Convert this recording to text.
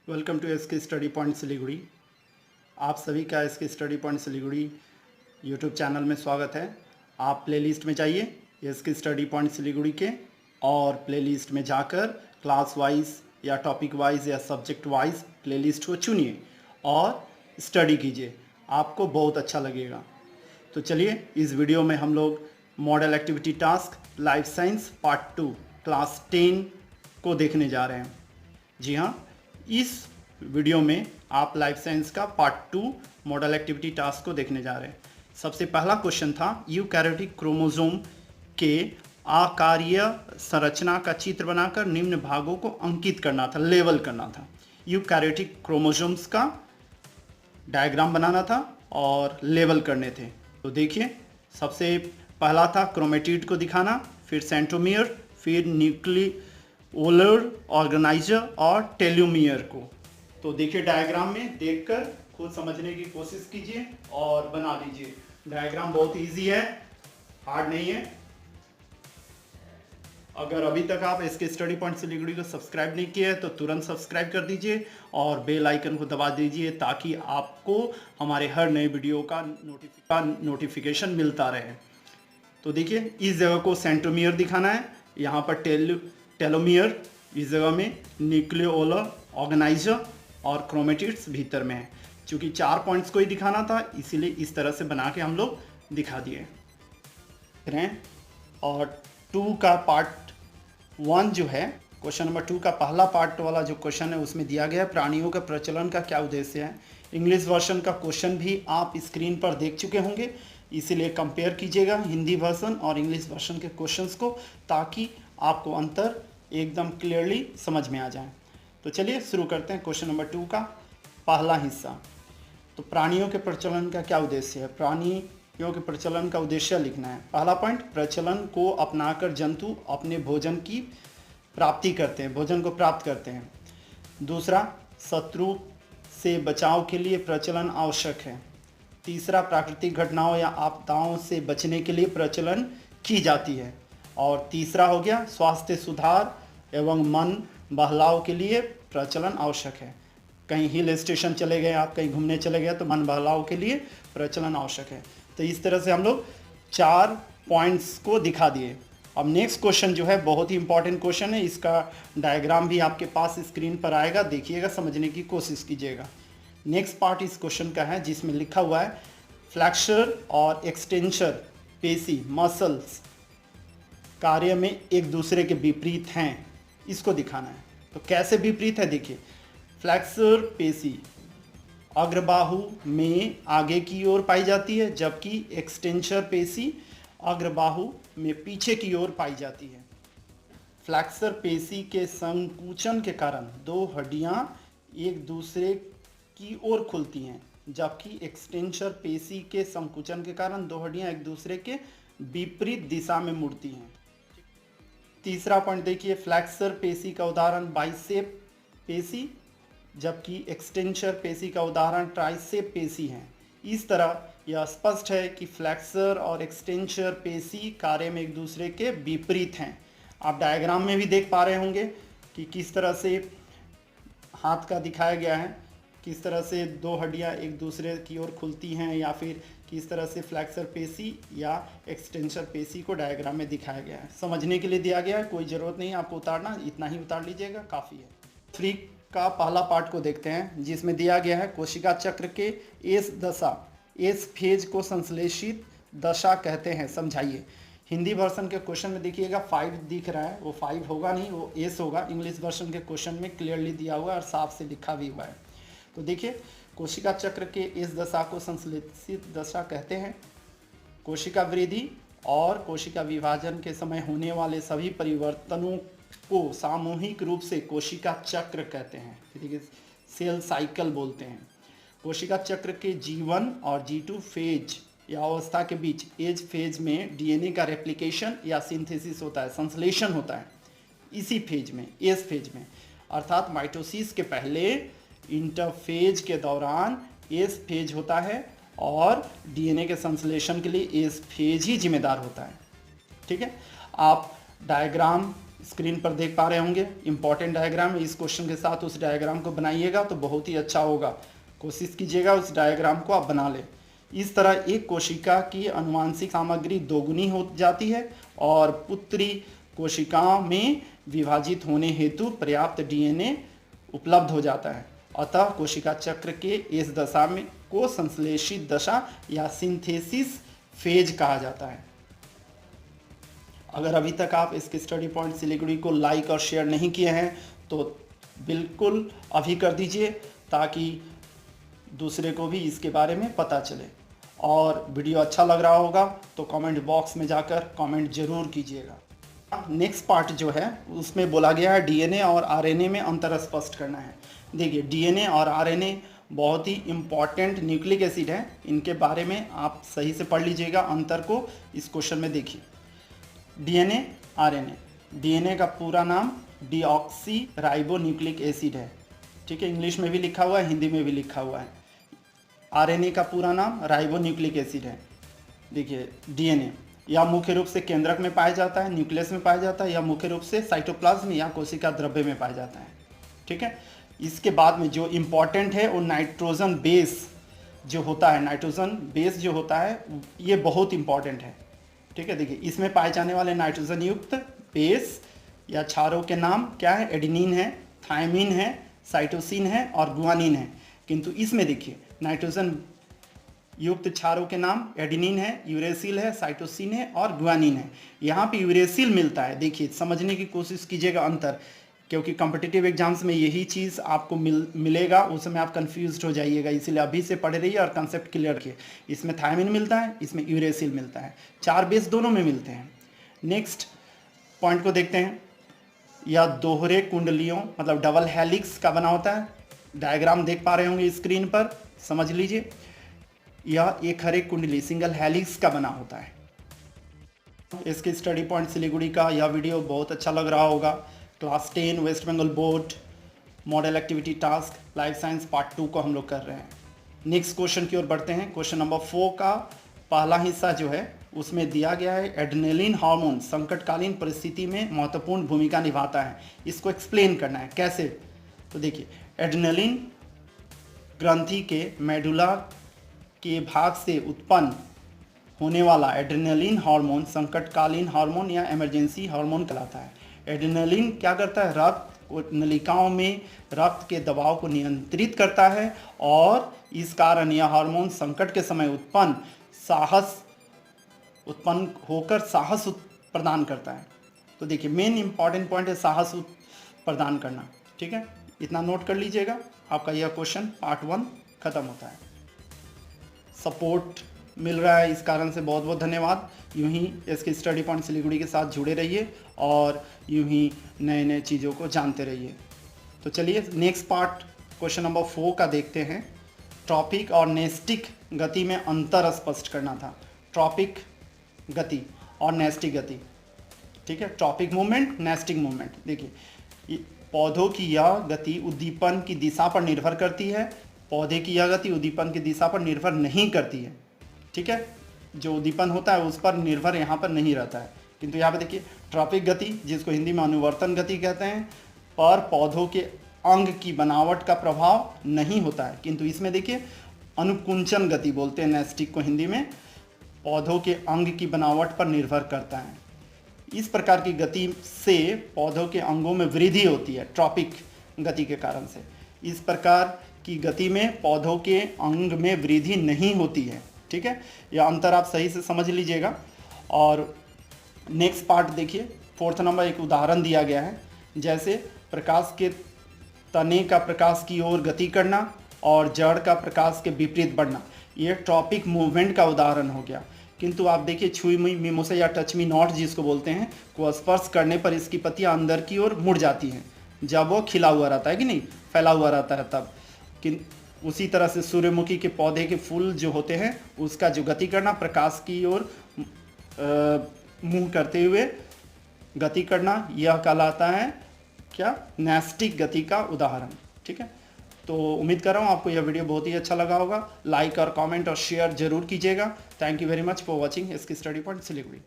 Welcome to SK study point Siliguri. आप सभी का SK study point Siliguri YouTube channel में स्वागत है। आप प्लेलिस्ट में जाइए एसके स्टडी पॉइंट सिलीगुड़ी के और प्लेलिस्ट में जाकर क्लास वाइज या टॉपिक वाइज या सब्जेक्ट वाइज प्लेलिस्ट को चुनिए और स्टडी कीजिए, आपको बहुत अच्छा लगेगा। तो चलिए इस वीडियो में हम लोग model activity task life science part 2 class 10 को देखने जा रहे हैं। जी हाँ, इस वीडियो में आप लाइफ साइंस का पार्ट 2 मॉडल एक्टिविटी टास्क को देखने जा रहे हैं। सबसे पहला क्वेश्चन था यूकैरियोटिक क्रोमोसोम के आकारीय संरचना का चित्र बनाकर निम्न भागों को अंकित करना था, लेवल करना था। यूकैरियोटिक क्रोमोसोम्स का डायग्राम बनाना था और लेवल करने थे। तो देखिए, सबसे पहला था क्रोमेटिड को दिखाना, फिर सेंट्रोमियर, फिर न्यूक्लियोलर ऑर्गेनाइजर और टेलोमियर को। तो देखिए डायग्राम में देखकर खुद समझने की कोशिश कीजिए और बना लीजिए। डायग्राम बहुत इजी है, हार्ड नहीं है। अगर अभी तक आप इसके स्टडी पॉइंट सिलीगुड़ी को सब्सक्राइब नहीं किया है तो तुरंत सब्सक्राइब कर दीजिए और बेल आइकन को दबा दीजिए ताकि आपको हमारे हर नए वीडियो का नोटिफिकेशन मिलता रहे। तो देखिए, इस जगह को सेंट्रोमियर दिखाना है, यहाँ पर टेलोमियर, इस जगह में न्यूक्लियोलर ऑर्गेनाइजर और क्रोमेटिड्स भीतर में है। क्योंकि 4 पॉइंट्स को ही दिखाना था इसीलिए इस तरह से बना के हम लोग दिखा दिए। और 2 का पार्ट 1 जो है, क्वेश्चन नंबर 2 का पहला पार्ट वाला जो क्वेश्चन है उसमें दिया गया है प्राणियों का प्रचलन का क्या उद्देश्य है। इंग्लिश वर्जन का क्वेश्चन भी आप स्क्रीन पर देख चुके होंगे, इसीलिए कंपेयर कीजिएगा हिंदी वर्जन और इंग्लिश वर्जन के क्वेश्चंस को, ताकि आपको अंतर एकदम क्लियरली समझ में आ जाए। तो चलिए शुरू करते हैं क्वेश्चन नंबर 2 का पहला हिस्सा। तो प्राणियों के प्रचलन का क्या उद्देश्य है। प्राणियों के प्रचलन का उद्देश्य लिखना है। पहला पॉइंट, प्रचलन को अपनाकर जंतु अपने भोजन की प्राप्ति करते हैं, भोजन को प्राप्त करते हैं। दूसरा, शत्रु से बचाव के लिए प्रचलन आवश्यक है। तीसरा, प्राकृतिक घटनाओं या आपदाओं से बचने के लिए प्रचलन की जाती है। और तीसरा हो गया, स्वास्थ्य सुधार एवं मन बहलाव के लिए प्रचलन आवश्यक है। कहीं हिल स्टेशन चले गए आप, कहीं घूमने चले गए तो मन बहलाव के लिए प्रचलन आवश्यक है। तो इस तरह से हम लोग 4 पॉइंट्स को दिखा दिए। अब नेक्स्ट क्वेश्चन जो है बहुत ही इंपॉर्टेंट क्वेश्चन है, इसका डायग्राम भी आपके पास स्क्रीन पर आएगा, देखिएगा, समझने की कोशिश कीजिएगा। नेक्स्ट पार्ट इस क्वेश्चन का है जिसमें लिखा हुआ है फ्लैक्सर और एक्सटेंशर पेशी मसल्स कार्य में एक दूसरे के विपरीत हैं, इसको दिखाना है। तो कैसे विपरीत है, देखिए, फ्लैक्सर पेशी अग्रबाहु में आगे की ओर पाई जाती है, जबकि एक्सटेंशर पेशी अग्रबाहु में पीछे की ओर पाई जाती है। फ्लैक्सर पेशी के संकुचन के कारण 2 हड्डियां एक दूसरे की ओर खुलती हैं, जबकि एक्सटेंशर पेशी के संकुचन के कारण 2 हड्डियां एक दूसरे के विपरीत दिशा में मुड़ती हैं। तीसरा पॉइंट देखिए, फ्लैक्सर पेशी का उदाहरण बाइसेप पेशी, जबकि एक्सटेंशर पेशी का उदाहरण ट्राइसेप पेशी है। इस तरह यह स्पष्ट है कि फ्लैक्सर और एक्सटेंशर पेशी कार्य में एक दूसरे के विपरीत हैं। आप डायग्राम में भी देख पा रहे होंगे कि किस तरह से हाथ का दिखाया गया है, किस तरह से 2 हड्डियां एक दूसरे की ओर खुलती हैं, या फिर किस तरह से फ्लैक्सर पेशी या एक्सटेंशर पेशी को डायग्राम में दिखाया गया है। समझने के लिए दिया गया है, कोई ज़रूरत नहीं आपको उतारना, इतना ही उतार लीजिएगा, काफ़ी है। 3 का पहला पार्ट को देखते हैं जिसमें दिया गया है कोशिका चक्र के एस दशा, एस फेज को संश्लेषित दशा कहते हैं, समझाइए। हिंदी वर्जन के क्वेश्चन में देखिएगा 5 दिख रहा है, वो 5 होगा नहीं, वो एस होगा। इंग्लिश वर्जन के क्वेश्चन में क्लियरली दिया हुआ है और साफ से लिखा भी हुआ है। तो देखिए, कोशिका चक्र के इस दशा को संश्लेषित दशा कहते हैं। कोशिका वृद्धि और कोशिका विभाजन के समय होने वाले सभी परिवर्तनों को सामूहिक रूप से कोशिका चक्र कहते हैं, ठीक है, सेल साइकिल बोलते हैं। कोशिका चक्र के G1 और G2 फेज या अवस्था के बीच एज फेज में डीएनए का रेप्लिकेशन या सिंथेसिस होता है, संश्लेषण होता है इसी फेज में, एज फेज में। अर्थात माइटोसिस के पहले इंटरफेज के दौरान एस फेज होता है और डीएनए के संश्लेषण के लिए एस फेज ही जिम्मेदार होता है। ठीक है, आप डायग्राम स्क्रीन पर देख पा रहे होंगे, इंपॉर्टेंट डायग्राम है। इस क्वेश्चन के साथ उस डायग्राम को बनाइएगा तो बहुत ही अच्छा होगा। कोशिश कीजिएगा उस डायग्राम को आप बना लें। इस तरह एक कोशिका की अनुवांशिक सामग्री दोगुनी हो जाती है और पुत्री कोशिकाओं में विभाजित होने हेतु पर्याप्त डीएनए उपलब्ध हो जाता है। अतः कोशिका चक्र के इस दशा में को संश्लेषित दशा या सिंथेसिस फेज कहा जाता है। अगर अभी तक आप इसके स्टडी पॉइंट सिलीगुड़ी को लाइक और शेयर नहीं किए हैं तो बिल्कुल अभी कर दीजिए, ताकि दूसरे को भी इसके बारे में पता चले। और वीडियो अच्छा लग रहा होगा तो कमेंट बॉक्स में जाकर कमेंट जरूर कीजिएगा। नेक्स्ट पार्ट जो है उसमें बोला गया है डीएनए और आरएनए में अंतर स्पष्ट करना है। देखिए, डीएनए और आरएनए बहुत ही इम्पॉर्टेंट न्यूक्लिक एसिड है, इनके बारे में आप सही से पढ़ लीजिएगा अंतर को। इस क्वेश्चन में देखिए, डीएनए आरएनए, डीएनए का पूरा नाम डीऑक्सी राइबो न्यूक्लिक एसिड है, ठीक है, इंग्लिश में भी लिखा हुआ है, हिंदी में भी लिखा हुआ है। आरएनए का पूरा नाम राइबो न्यूक्लिक एसिड है। देखिए, डीएनए या मुख्य रूप से केंद्रक में पाया जाता है, न्यूक्लियस में पाया जाता है, या मुख्य रूप से साइटोप्लाज्म या कोशिका द्रव्य में पाया जाता है, ठीक है। इसके बाद में जो इम्पॉर्टेंट है वो नाइट्रोजन बेस जो होता है, नाइट्रोजन बेस जो होता है ये बहुत इम्पॉर्टेंट है, ठीक है। देखिए, इसमें पाए जाने वाले नाइट्रोजन युक्त बेस या क्षारों के नाम क्या है? एडेनिन है, थायमिन है, साइटोसिन है और गुआनिन है। किंतु इसमें देखिए, नाइट्रोजन युक्त क्षारों के नाम एडेनिन है, यूरेसिल है, साइटोसिन है और गुआनिन है। यहाँ पे यूरेसिल मिलता है। देखिए, समझने की कोशिश कीजिएगा अंतर, क्योंकि कॉम्पिटिटिव एग्जाम्स में यही चीज़ आपको मिलेगा, उस समय आप कंफ्यूज हो जाइएगा। इसीलिए अभी से पढ़ रहिए और कंसेप्ट क्लियर रखिए। इसमें थायमिन मिलता है, इसमें यूरेसिल मिलता है, 4 बेस दोनों में मिलते हैं। नेक्स्ट पॉइंट को देखते हैं। यह दोहरे कुंडलियों मतलब डबल हेलिक्स का बना होता है। डायग्राम देख पा रहे होंगे स्क्रीन पर, समझ लीजिए। यह एक हरे कुंडली सिंगल हेलिक्स का बना होता है। इसके स्टडी पॉइंट सिलीगुड़ी का यह वीडियो बहुत अच्छा लग रहा होगा। Class 10 West Bengal board model activity task life science part 2 को हम लोग कर रहे हैं। नेक्स्ट क्वेश्चन की ओर बढ़ते हैं। क्वेश्चन नंबर 4 का पहला हिस्सा जो है उसमें दिया गया है एड्रेनलिन हार्मोन संकटकालीन परिस्थिति में महत्वपूर्ण भूमिका निभाता है। इसको एक्सप्लेन करना है कैसे। तो देखिए, एड्रेनलिन ग्रंथि के मेडुला के भाग से उत्पन्न होने वाला एड्रेनलिन हार्मोन संकटकालीन हार्मोन या इमरजेंसी हार्मोन कहलाता है। एड्रेनलिन क्या करता है? रक्त नलिकाओं में रक्त के दबाव को नियंत्रित करता है और इस कारण यह हार्मोन संकट के समय उत्पन्न होकर साहस प्रदान करता है। तो देखिए, मेन इंपॉर्टेंट पॉइंट है साहस प्रदान करना, ठीक है। इतना नोट कर लीजिएगा। आपका यह क्वेश्चन पार्ट 1 खत्म होता है। सपोर्ट मिल रहा है, इस कारण से बहुत बहुत धन्यवाद। यूं ही इसके स्टडी पॉइंट सिलीगुड़ी के साथ जुड़े रहिए और यूं ही नए नए चीज़ों को जानते रहिए। तो चलिए नेक्स्ट पार्ट क्वेश्चन नंबर 4 का देखते हैं। ट्रॉपिक और नेस्टिक गति में अंतर स्पष्ट करना था। ट्रॉपिक गति और नेस्टिक गति, ठीक है। Tropic movement, nastic movement. देखिए, पौधों की यह गति उद्दीपन की दिशा पर निर्भर करती है, पौधे की यह गति उद्दीपन की दिशा पर निर्भर नहीं करती है, ठीक है। जो उद्दीपन होता है उस पर निर्भर यहाँ पर नहीं रहता है। किंतु यहाँ पर देखिए, ट्रॉपिक गति जिसको हिंदी में अनुवर्तन गति कहते हैं, पर पौधों के अंग की बनावट का प्रभाव नहीं होता है। किंतु इसमें देखिए, अनुकुंचन गति बोलते हैं नेस्टिक को हिंदी में, पौधों के अंग की बनावट पर निर्भर करता है। इस प्रकार की गति से पौधों के अंगों में वृद्धि होती है ट्रॉपिक गति के कारण से। इस प्रकार की गति में पौधों के अंग में वृद्धि नहीं होती है, ठीक है। यह अंतर आप सही से समझ लीजिएगा। और नेक्स्ट पार्ट देखिए, 4th नंबर एक उदाहरण दिया गया है। जैसे प्रकाश के तने का प्रकाश की ओर गति करना और जड़ का प्रकाश के विपरीत बढ़ना, ये ट्रॉपिक मूवमेंट का उदाहरण हो गया। किंतु आप देखिए, छुई मुई मिमोसे या टच मी नॉट जिसको बोलते हैं, को स्पर्श करने पर इसकी पत्तियां अंदर की ओर मुड़ जाती हैं जब वो खिला हुआ रहता है कि नहीं, फैला हुआ रहता है तब। कि उसी तरह से सूर्यमुखी के पौधे के फूल जो होते हैं उसका जो गति करना, प्रकाश की ओर मुंह करते हुए गति करना, यह कहलाता है क्या? नेस्टिक गति का उदाहरण, ठीक है। तो उम्मीद कर रहा हूँ आपको यह वीडियो बहुत ही अच्छा लगा होगा। लाइक और कमेंट और शेयर जरूर कीजिएगा। Thank you very much for watching इसकी स्टडी पॉइंट सिलीगुड़ी।